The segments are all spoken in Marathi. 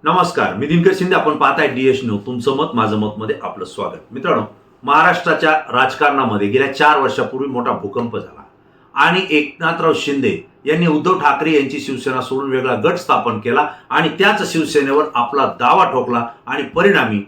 नमस्कार, मी दिनकर शिंदे. आपण पाहताय डीएस न्यूज. तुमचं मत माझं मत मध्ये आपलं स्वागत. मित्रांनो, महाराष्ट्राच्या राजकारणामध्ये गेल्या 4 वर्षापूर्वी मोठा भूकंप झाला आणि एकनाथराव शिंदे यांनी उद्धव ठाकरे यांची शिवसेना सोडून वेगळा गट स्थापन केला आणि त्याच शिवसेनेवर आपला दावा ठोकला आणि परिणामी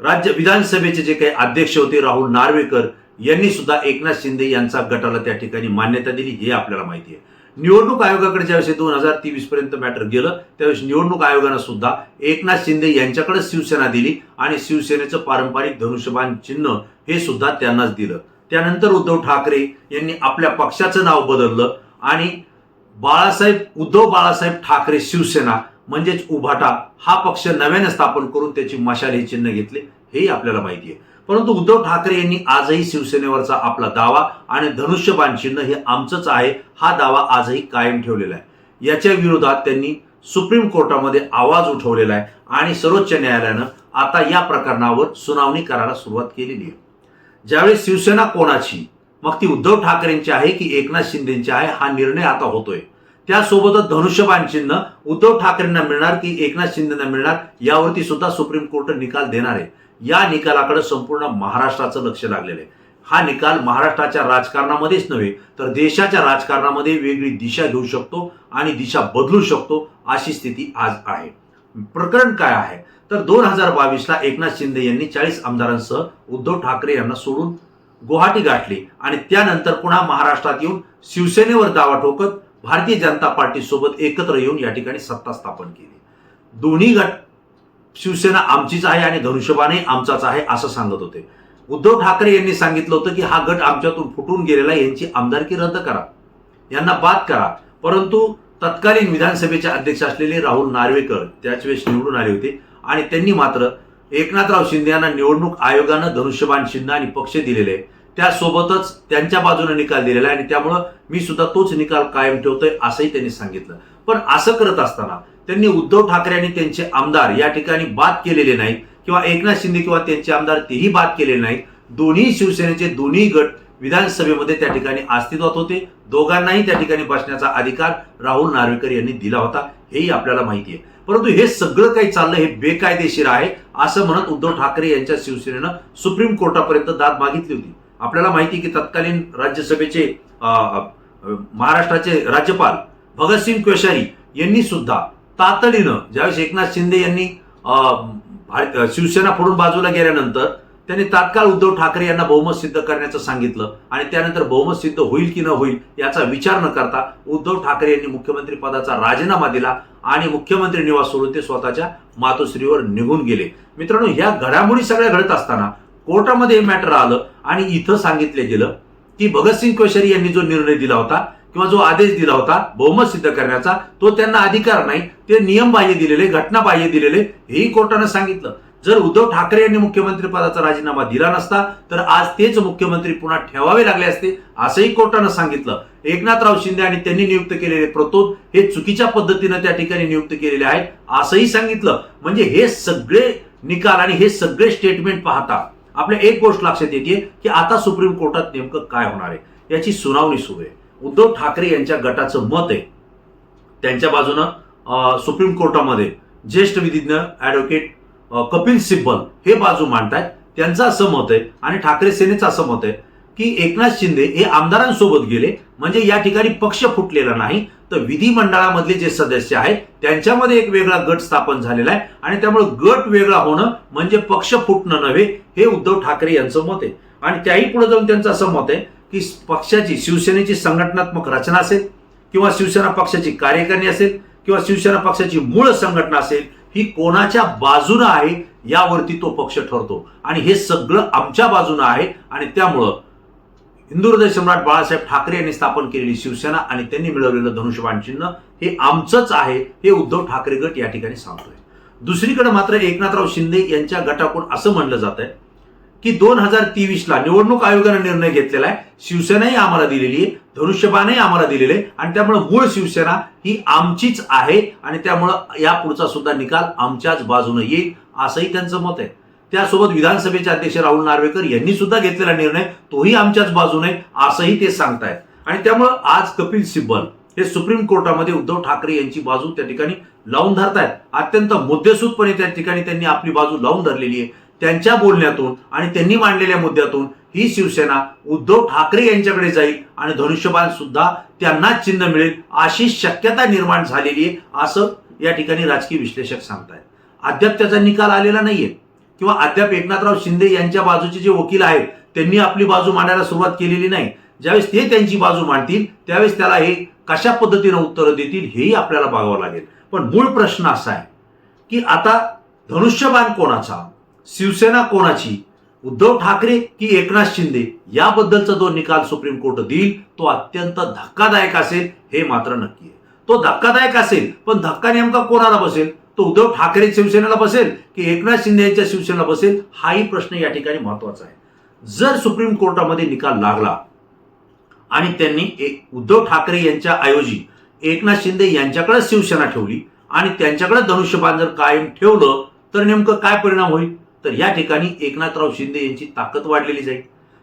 राज्य विधानसभेचे जे काही अध्यक्ष होते राहुल नार्वेकर यांनी सुद्धा एकनाथ शिंदे यांचा गटाला त्या ठिकाणी मान्यता दिली. हे आपल्याला माहिती आहे. निवडणूक आयोगाकडे ज्यावेळेस 2023 पर्यंत मॅटर गेलं त्यावेळेस निवडणूक आयोगानं सुद्धा एकनाथ शिंदे यांच्याकडे शिवसेना दिली आणि शिवसेनेचं पारंपरिक धनुष्यबाण चिन्ह हे सुद्धा त्यांनाच दिलं. त्यानंतर उद्धव ठाकरे यांनी आपल्या पक्षाचं नाव बदललं आणि उद्धव बाळासाहेब ठाकरे शिवसेना म्हणजेच उभाटा हा पक्ष नव्याने स्थापन करून त्याची मशाल हे चिन्ह घेतले. हेही आपल्याला माहिती आहे. परंतु उद्धव ठाकरे यांनी आजही शिवसेनेवरचा आपला दावा आणि धनुष्यबाण चिन्ह हे आमचंच आहे हा दावा आजही कायम ठेवलेला आहे. याच्या विरोधात त्यांनी सुप्रीम कोर्टामध्ये आवाज उठवलेला आहे आणि सर्वोच्च न्यायालयानं आता या प्रकरणावर सुनावणी करायला सुरुवात केलेली आहे. ज्यावेळी शिवसेना कोणाची, मग ती उद्धव ठाकरेंची आहे की एकनाथ शिंदेची आहे, हा निर्णय आता होतोय. त्यासोबतच धनुष्यबाण चिन्ह उद्धव ठाकरेंना मिळणार की एकनाथ शिंदेना मिळणार यावरती सुद्धा सुप्रीम कोर्ट निकाल देणार आहे. या निकालाकडे संपूर्ण महाराष्ट्राचं लक्ष लागलेलं आहे. हा निकाल महाराष्ट्राच्या राजकारणामध्येच नव्हे तर देशाच्या राजकारणामध्ये वेगळी दिशा घेऊ शकतो आणि दिशा बदलू शकतो अशी स्थिती आज आहे. प्रकरण काय आहे तर 2022ला एकनाथ शिंदे यांनी 40 आमदारांसह उद्धव ठाकरे यांना सोडून गुवाहाटी गाठली आणि त्यानंतर पुन्हा महाराष्ट्रात येऊन शिवसेनेवर दावा ठोकत भारतीय जनता पार्टी सोबत एकत्र येऊन या ठिकाणी सत्ता स्थापन केली. दोन्ही गट शिवसेना आमचीच आहे आणि धनुष्यबाणही आमचाच आहे असं सांगत होते. उद्धव ठाकरे यांनी सांगितलं होतं की हा गट आमच्यातून फुटून गेलेला, यांची आमदारकी रद्द करा, यांना बाद करा. परंतु तत्कालीन विधानसभेचे अध्यक्ष असलेले राहुल नार्वेकर त्याच वेळेस निवडून आले होते आणि त्यांनी मात्र एकनाथराव शिंदे यांना निवडणूक आयोगानं धनुष्यबाण चिन्ह आणि पक्ष दिलेले आहे, त्यासोबतच त्यांच्या बाजूने निकाल दिलेला आहे आणि त्यामुळं मी सुद्धा तोच निकाल कायम ठेवतोय असंही त्यांनी सांगितलं. पण असं करत असताना त्यांनी उद्धव ठाकरे आणि त्यांचे आमदार या ठिकाणी बाद केलेले नाहीत किंवा एकनाथ शिंदे किंवा त्यांचे आमदार तेही बाद केलेले नाहीत. दोन्ही शिवसेनेचे दोन्ही गट विधानसभेमध्ये त्या ठिकाणी अस्तित्वात होते. दोघांनाही त्या ठिकाणी बसण्याचा अधिकार राहुल नार्वेकर यांनी दिला होता, हेही आपल्याला माहिती आहे. परंतु हे सगळं काही चाललं हे बेकायदेशीर आहे असं म्हणत उद्धव ठाकरे यांच्या शिवसेनेनं सुप्रीम कोर्टापर्यंत दाद मागितली होती. आपल्याला माहिती आहे की तत्कालीन राज्यसभेचे महाराष्ट्राचे राज्यपाल भगतसिंग कोश्यारी यांनी सुद्धा तातडीनं ज्यावेळेस एकनाथ शिंदे यांनी शिवसेना फोडून बाजूला गेल्यानंतर त्यांनी तात्काळ उद्धव ठाकरे यांना बहुमत सिद्ध करण्याचं सांगितलं आणि त्यानंतर बहुमत सिद्ध होईल की न होईल याचा विचार न करता उद्धव ठाकरे यांनी मुख्यमंत्री पदाचा राजीनामा दिला आणि मुख्यमंत्री निवास सोडून ते स्वतःच्या मातोश्रीवर निघून गेले. मित्रांनो, ह्या घडामोडी सगळ्या घडत असताना कोर्टामध्ये हे मॅटर आलं आणि इथं सांगितलं गेलं की भगतसिंग कोश्यारी यांनी जो निर्णय दिला होता किंवा जो आदेश दिला होता बहुमत सिद्ध करण्याचा तो त्यांना अधिकार नाही, ते नियमबाह्य दिलेले, घटनाबाह्य दिलेले, हेही कोर्टानं सांगितलं. जर उद्धव ठाकरे यांनी मुख्यमंत्री पदाचा राजीनामा दिला नसता तर आज तेच मुख्यमंत्री पुन्हा ठेवावे लागले असते असंही कोर्टानं सांगितलं. एकनाथराव शिंदे आणि त्यांनी नियुक्त केलेले प्रतोद हे चुकीच्या पद्धतीनं त्या ठिकाणी नियुक्त केलेले आहेत असंही सांगितलं. म्हणजे हे सगळे निकाल आणि हे सगळे स्टेटमेंट पाहता आपल्या एक गोष्ट लक्षात येते की आता सुप्रीम कोर्टात नेमकं काय होणार आहे याची सुनावणी सुरू आहे. उद्धव ठाकरे यांच्या गटाचं मत आहे, त्यांच्या बाजूनं सुप्रीम कोर्टामध्ये ज्येष्ठ विधिज्ञ ऍडव्होकेट कपिल सिब्बल हे बाजू मांडतायत. त्यांचं असं मत आहे आणि ठाकरे सेनेचं असं मत आहे की एकनाथ शिंदे हे आमदारांसोबत गेले म्हणजे या ठिकाणी पक्ष फुटलेला नाही तर विधिमंडळामधले जे सदस्य आहेत त्यांच्यामध्ये एक वेगळा गट स्थापन झालेला आहे आणि त्यामुळे गट वेगळा होणं म्हणजे पक्ष फुटणं नव्हे, हे उद्धव ठाकरे यांचं मत आहे. आणि त्याही पुढे जाऊन त्यांचं असं मत आहे की पक्षाची शिवसेनेची संघटनात्मक रचना असेल किंवा शिवसेना पक्षाची कार्यकारिणी असेल किंवा शिवसेना पक्षाची मूळ संघटना असेल, ही कोणाच्या बाजूनं आहे यावरती तो पक्ष ठरतो आणि हे सगळं आमच्या बाजूनं आहे. आणि त्यामुळं हिंदू हृदय सम्राट बाळासाहेब ठाकरे यांनी स्थापन केलेली शिवसेना आणि त्यांनी मिळवलेलं धनुष्यबाण चिन्ह हे आमचंच आहे, हे उद्धव ठाकरे गट या ठिकाणी सांगतोय. दुसरीकडे मात्र एकनाथराव शिंदे यांच्या गटाकडून असं म्हणलं जात आहे की 2023ला निवडणूक आयोगाने निर्णय घेतलेला आहे, शिवसेनाही आम्हाला दिलेली आहे, धनुष्यबाणही आम्हाला दिलेले आहे आणि त्यामुळे मूळ शिवसेना ही आमचीच आहे आणि त्यामुळं या पुढचा सुद्धा निकाल आमच्याच बाजूने येईल असंही त्यांचं मत आहे. त्यासोबत विधानसभेचे अध्यक्ष राहुल नार्वेकर यांनी सुद्धा घेतलेला निर्णय तोही आमच्याच बाजूने असंही ते सांगतायत. आणि त्यामुळं आज कपिल सिब्बल हे सुप्रीम कोर्टामध्ये उद्धव ठाकरे यांची बाजू त्या ठिकाणी लावून धरतायत. अत्यंत मुद्देसूदपणे त्या ठिकाणी त्यांनी आपली बाजू लावून धरलेली आहे. त्यांच्या बोलण्यातून आणि त्यांनी मांडलेल्या मुद्द्यातून ही शिवसेना उद्धव ठाकरे यांच्याकडे जाईल आणि धनुष्यबाण सुद्धा त्यांनाच चिन्ह मिळेल अशी शक्यता निर्माण झालेली आहे, असं या ठिकाणी राजकीय विश्लेषक सांगतायत. अद्याप त्याचा निकाल आलेला नाहीये किंवा अद्याप एकनाथराव शिंदे यांच्या बाजूचे जे वकील आहेत त्यांनी आपली बाजू मांडायला सुरुवात केलेली नाही. ज्यावेळेस ते त्यांची बाजू मांडतील त्यावेळेस त्याला हे कशा पद्धतीने उत्तरं देतील हेही आपल्याला बघावं लागेल. पण मूळ प्रश्न असा आहे की आता धनुष्यबाण कोणाचा, शिवसेना कोणाची, उद्धव ठाकरे की एकनाथ शिंदे, याबद्दलचा जो निकाल सुप्रीम कोर्ट देईल तो अत्यंत धक्कादायक असेल हे मात्र नक्की आहे. तो धक्कादायक असेल, पण धक्का नेमका कोणाला बसेल? तो उद्धव ठाकरे शिवसेनेला बसेल की एकनाथ शिंदे यांच्या शिवसेनेला बसेल, हाही प्रश्न या ठिकाणी महत्वाचा आहे. जर सुप्रीम कोर्टामध्ये निकाल लागला आणि त्यांनी उद्धव ठाकरे यांच्या ऐवजी एकनाथ शिंदे यांच्याकडे शिवसेना ठेवली आणि त्यांच्याकडे धनुष्यबाण जर कायम ठेवलं तर नेमकं काय परिणाम होईल? तर या ठिकाणी एकनाथराव शिंदे यांची ताकद वाढलेली जाईल.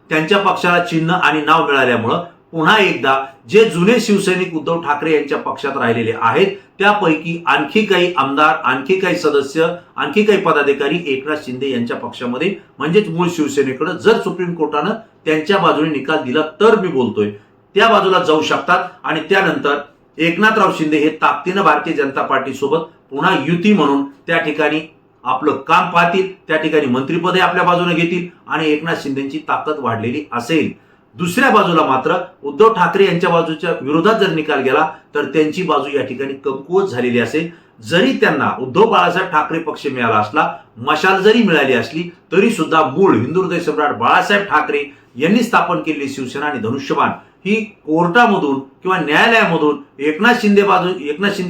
त्यांच्या पक्षाला चिन्ह आणि नाव मिळाल्यामुळं पुन्हा एकदा जे जुने शिवसैनिक उद्धव ठाकरे यांच्या पक्षात राहिलेले आहेत त्यापैकी आणखी काही आमदार, आणखी काही सदस्य, आणखी काही पदाधिकारी एकनाथ शिंदे यांच्या पक्षामध्ये म्हणजेच मूळ शिवसेनेकडे जर सुप्रीम कोर्टानं त्यांच्या बाजूने निकाल दिला तर मी बोलतोय त्या बाजूला जाऊ शकतात आणि त्यानंतर एकनाथराव शिंदे हे ताकदीनं भारतीय जनता पार्टी सोबत पुन्हा युती म्हणून त्या ठिकाणी आपलं काम पाहतील, त्या ठिकाणी मंत्रिपदे आपल्या बाजूने घेतील आणि एकनाथ शिंदेची ताकद वाढलेली असेल. दुसऱ्या बाजूला मात्र उद्धव ठाकरे यांच्या बाजूच्या विरोधात जर निकाल गेला तर त्यांची बाजू या ठिकाणी कमकुवत झालेली असेल. जरी त्यांना उद्धव बाळासाहेब ठाकरे पक्ष मिळाला असला, मशाल जरी मिळाली असली तरी सुद्धा मूळ हिंदू हृदय सम्राट बाळासाहेब ठाकरे यांनी स्थापन केलेली शिवसेना आणि धनुष्यबाण ही कोर्टामधून किंवा न्यायालयामधून एकनाथ शिंदे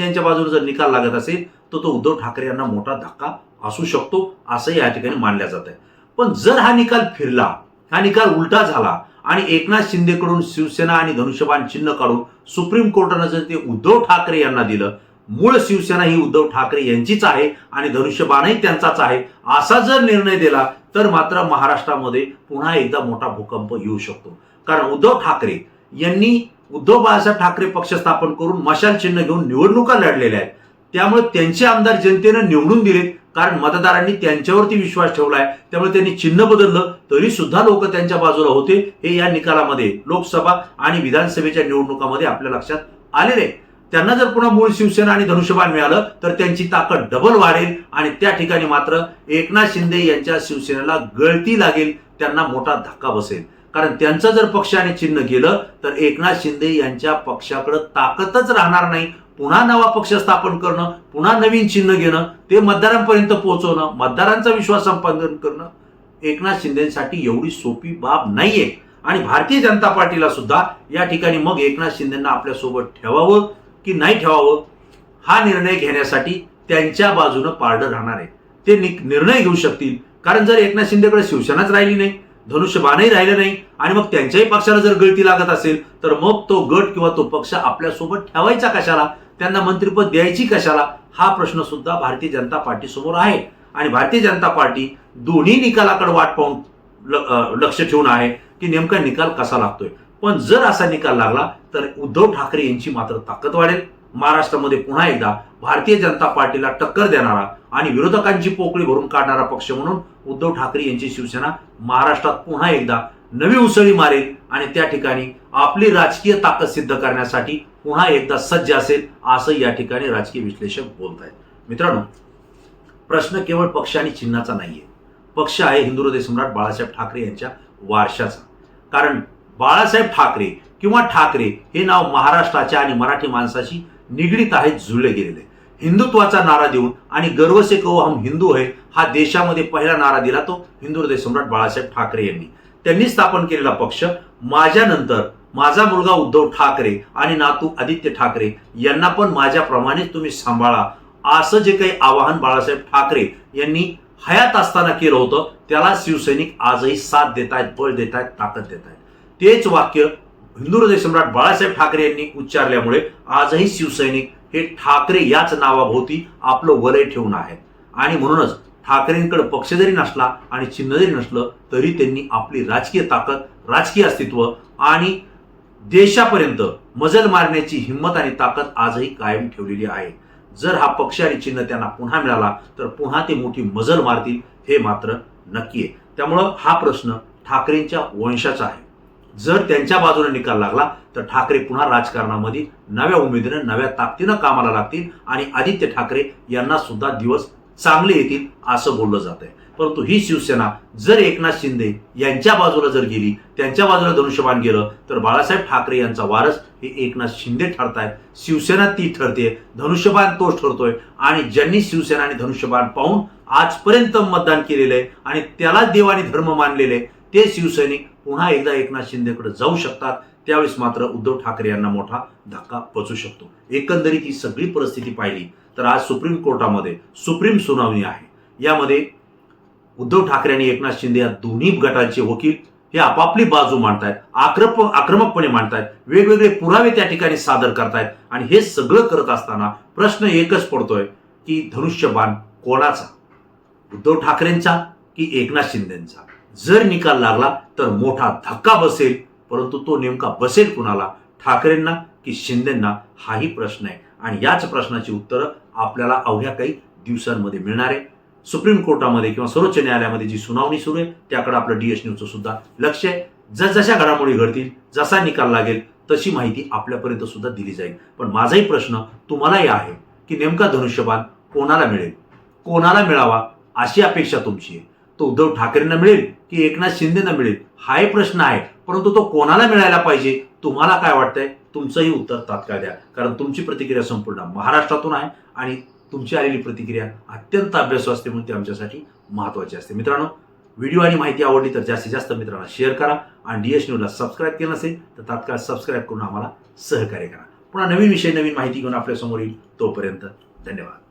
यांच्या बाजूने जर निकाल लागत असेल तर तो उद्धव ठाकरे यांना मोठा धक्का असू शकतो असं या ठिकाणी मानल्या जात आहे. पण जर हा निकाल फिरला, हा निकाल उलटा झाला आणि एकनाथ शिंदेकडून शिवसेना आणि धनुष्यबाण चिन्ह काढून सुप्रीम कोर्टानं जर ते उद्धव ठाकरे यांना दिलं, मूळ शिवसेना ही उद्धव ठाकरे यांचीच आहे आणि धनुष्यबाणही त्यांचाच आहे असा जर निर्णय दिला तर मात्र महाराष्ट्रामध्ये पुन्हा एकदा मोठा भूकंप येऊ शकतो. कारण उद्धव ठाकरे यांनी उद्धव बाळासाहेब ठाकरे पक्ष स्थापन करून मशाल चिन्ह घेऊन निवडणुका लढलेल्या आहेत. त्यामुळे त्यांचे आमदार जनतेनं निवडून दिलेत कारण मतदारांनी त्यांच्यावरती विश्वास ठेवलाय. त्यामुळे त्यांनी चिन्ह बदललं तरी सुद्धा लोक त्यांच्या बाजूला होते. हे या निकालामध्ये लोकसभा आणि विधानसभेच्या निवडणुकामध्ये आपल्या लक्षात आलेले. त्यांना जर पुन्हा मूळ शिवसेना आणि धनुष्यबाण मिळालं तर त्यांची ताकद डबल वाढेल आणि त्या ठिकाणी मात्र एकनाथ शिंदे यांच्या शिवसेनेला गळती लागेल, त्यांना मोठा धक्का बसेल. कारण त्यांचं जर पक्ष आणि चिन्ह गेलं तर एकनाथ शिंदे यांच्या पक्षाकडे ताकदच राहणार नाही. पुन्हा नवा पक्ष स्थापन करणं, पुन्हा नवीन चिन्ह घेणं, ते मतदारांपर्यंत पोहोचवणं, मतदारांचा विश्वास संपादन करणं एकनाथ शिंदेसाठी एवढी सोपी बाब नाहीये. आणि भारतीय जनता पार्टीला सुद्धा या ठिकाणी मग एकनाथ शिंदेंना आपल्यासोबत ठेवावं की नाही ठेवावं हा निर्णय घेण्यासाठी त्यांच्या बाजूनं पारडं राहणार आहे. ते निर्णय घेऊ शकतील. कारण जर एकनाथ शिंदेकडे शिवसेनाच राहिली नाही, धनुष्यबाणही राहिलं नाही आणि मग त्यांच्याही पक्षाला जर गळती लागत असेल तर मग तो गट किंवा तो पक्ष आपल्यासोबत ठेवायचा कशाला, त्यांना मंत्रिपद द्यायची कशाला, हा प्रश्न सुद्धा भारतीय जनता पार्टी समोर आहे. आणि भारतीय जनता पार्टी दोन्ही निकालाकडे वाट पाहून लक्ष ठेवून आहे की नेमका निकाल कसा लागतोय. पण जर असा निकाल लागला तर उद्धव ठाकरे यांची मात्र ताकद वाढेल. महाराष्ट्रामध्ये पुन्हा एकदा भारतीय जनता पार्टीला टक्कर देणारा आणि विरोधकांची पोकळी भरून काढणारा पक्ष म्हणून उद्धव ठाकरे यांची शिवसेना महाराष्ट्रात पुन्हा एकदा नवी उसळी मारेल आणि त्या ठिकाणी आपली राजकीय ताकद सिद्ध करण्यासाठी पुन्हा एकदा सज्ज असेल असं या ठिकाणी राजकीय विश्लेषक बोलत आहेत. मित्रांनो, प्रश्न केवळ पक्ष आणि चिन्हाचा नाहीये. पक्ष आहे हिंदू हृदय सम्राट बाळासाहेब ठाकरे यांच्या वारशाचा. कारण बाळासाहेब ठाकरे किंवा ठाकरे हे नाव महाराष्ट्राच्या आणि मराठी माणसाशी निगडीत आहे, जुळले गेलेले. हिंदुत्वाचा नारा देऊन आणि गर्व से कहो हम हिंदू है हा देशामध्ये पहिला नारा दिला तो हिंदू हृदय सम्राट बाळासाहेब ठाकरे यांनी. त्यांनी स्थापन केलेला पक्ष माझ्यानंतर माझा मुलगा उद्धव ठाकरे आणि नातू आदित्य ठाकरे यांना पण माझ्याप्रमाणेच तुम्ही सांभाळा असं जे काही आवाहन बाळासाहेब ठाकरे यांनी हयात असताना केलं होतं त्याला शिवसैनिक आजही साथ देत आहेत, बळ देत आहेत, ताकद देत आहेत. तेच वाक्य हिंदू हृदय सम्राट बाळासाहेब ठाकरे यांनी उच्चारल्यामुळे आजही शिवसैनिक हे ठाकरे याच नावाभोवती आपलं वलय ठेवून आहेत. आणि म्हणूनच ठाकरेंकडे पक्ष जरी नसला आणि चिन्ह जरी नसलं तरी त्यांनी आपली राजकीय ताकद, राजकीय अस्तित्व आणि देशापर्यंत मजल मारण्याची हिंमत आणि ताकद आजही कायम ठेवलेली आहे. जर हा पक्ष आणि चिन्ह त्यांना पुन्हा मिळाला तर पुन्हा ते मोठी मजल मारतील, हे मात्र नक्की आहे. त्यामुळं हा प्रश्न ठाकरेंच्या वंशाचा आहे. जर त्यांच्या बाजूने निकाल लागला तर ठाकरे पुन्हा राजकारणामध्ये नव्या उमेदीनं नव्या ताकदीनं कामाला लागतील आणि आदित्य ठाकरे यांना सुद्धा दिवस चांगले येतील असं बोललं जात आहे. परंतु ही शिवसेना जर एकनाथ शिंदे यांच्या बाजूला जर गेली, त्यांच्या बाजूला धनुष्यबाण गेलं तर बाळासाहेब ठाकरे यांचा वारस हे एकनाथ शिंदे ठरतायत. शिवसेना ती ठरते, धनुष्यबाण तोच ठरतोय. आणि ज्यांनी शिवसेना आणि धनुष्यबाण पाहून आजपर्यंत मतदान केलेलं आहे आणि त्याला देव आणि धर्म मानलेले ते शिवसैनिक पुन्हा एकदा एकनाथ शिंदेकडे जाऊ शकतात. त्यावेळेस मात्र उद्धव ठाकरे यांना मोठा धक्का बसू शकतो. एकंदरीत ही सगळी परिस्थिती पाहिली तर आज सुप्रीम कोर्टामध्ये सुप्रीम सुनावणी आहे. यामध्ये उद्धव ठाकरे आणि एकनाथ शिंदे या दोन्ही गटांचे वकील हे आपापली बाजू मांडतायत, आक्रमकपणे मांडतायत, वेगवेगळे पुरावे त्या ठिकाणी सादर करतायत. आणि हे सगळं करत असताना प्रश्न एकच पडतोय की धनुष्यबाण कोणाचा, उद्धव ठाकरेंचा की एकनाथ शिंदेचा. जर निकाल लागला तर मोठा धक्का बसेल, परंतु तो नेमका बसेल कुणाला, ठाकरेंना की शिंदेंना, हाही प्रश्न आहे. आणि याच प्रश्नाची उत्तरं आपल्याला अवघ्या काही दिवसांमध्ये मिळणार आहे. सुप्रीम कोर्टामध्ये किंवा सर्वोच्च न्यायालयामध्ये जी सुनावणी सुरू आहे त्याकडे आपलं DS न्यूजचं सुद्धा लक्ष आहे. जसजशा घडामोडी घडतील, जसा निकाल लागेल तशी माहिती आपल्यापर्यंत सुद्धा दिली जाईल. पण माझाही प्रश्न तुम्हालाही आहे की नेमका धनुष्यबाण कोणाला मिळेल, कोणाला मिळावा अशी अपेक्षा तुमची आहे. तो उद्धव ठाकरेंना मिळेल की एकनाथ शिंदेना मिळेल, हाही प्रश्न आहे. परंतु तो कोणाला मिळायला पाहिजे, तुम्हाला काय वाटतंय, तुमचंही उत्तर तात्काळ द्या. कारण तुमची प्रतिक्रिया संपूर्ण महाराष्ट्रातून आहे आणि तुमची आलेली प्रतिक्रिया अत्यंत अभ्यासू असते म्हणून ती आमच्यासाठी महत्त्वाची असते. मित्रांनो, व्हिडिओ आणि माहिती आवडली तर जास्तीत जास्त मित्रांना शेअर करा आणि DS न्यूजला सबस्क्राईब केलं नसेल तर तात्काळ सबस्क्राईब करून आम्हाला सहकार्य करा. पुन्हा नवीन विषय, नवीन माहिती घेऊन आपल्यासमोर येईल. तोपर्यंत धन्यवाद.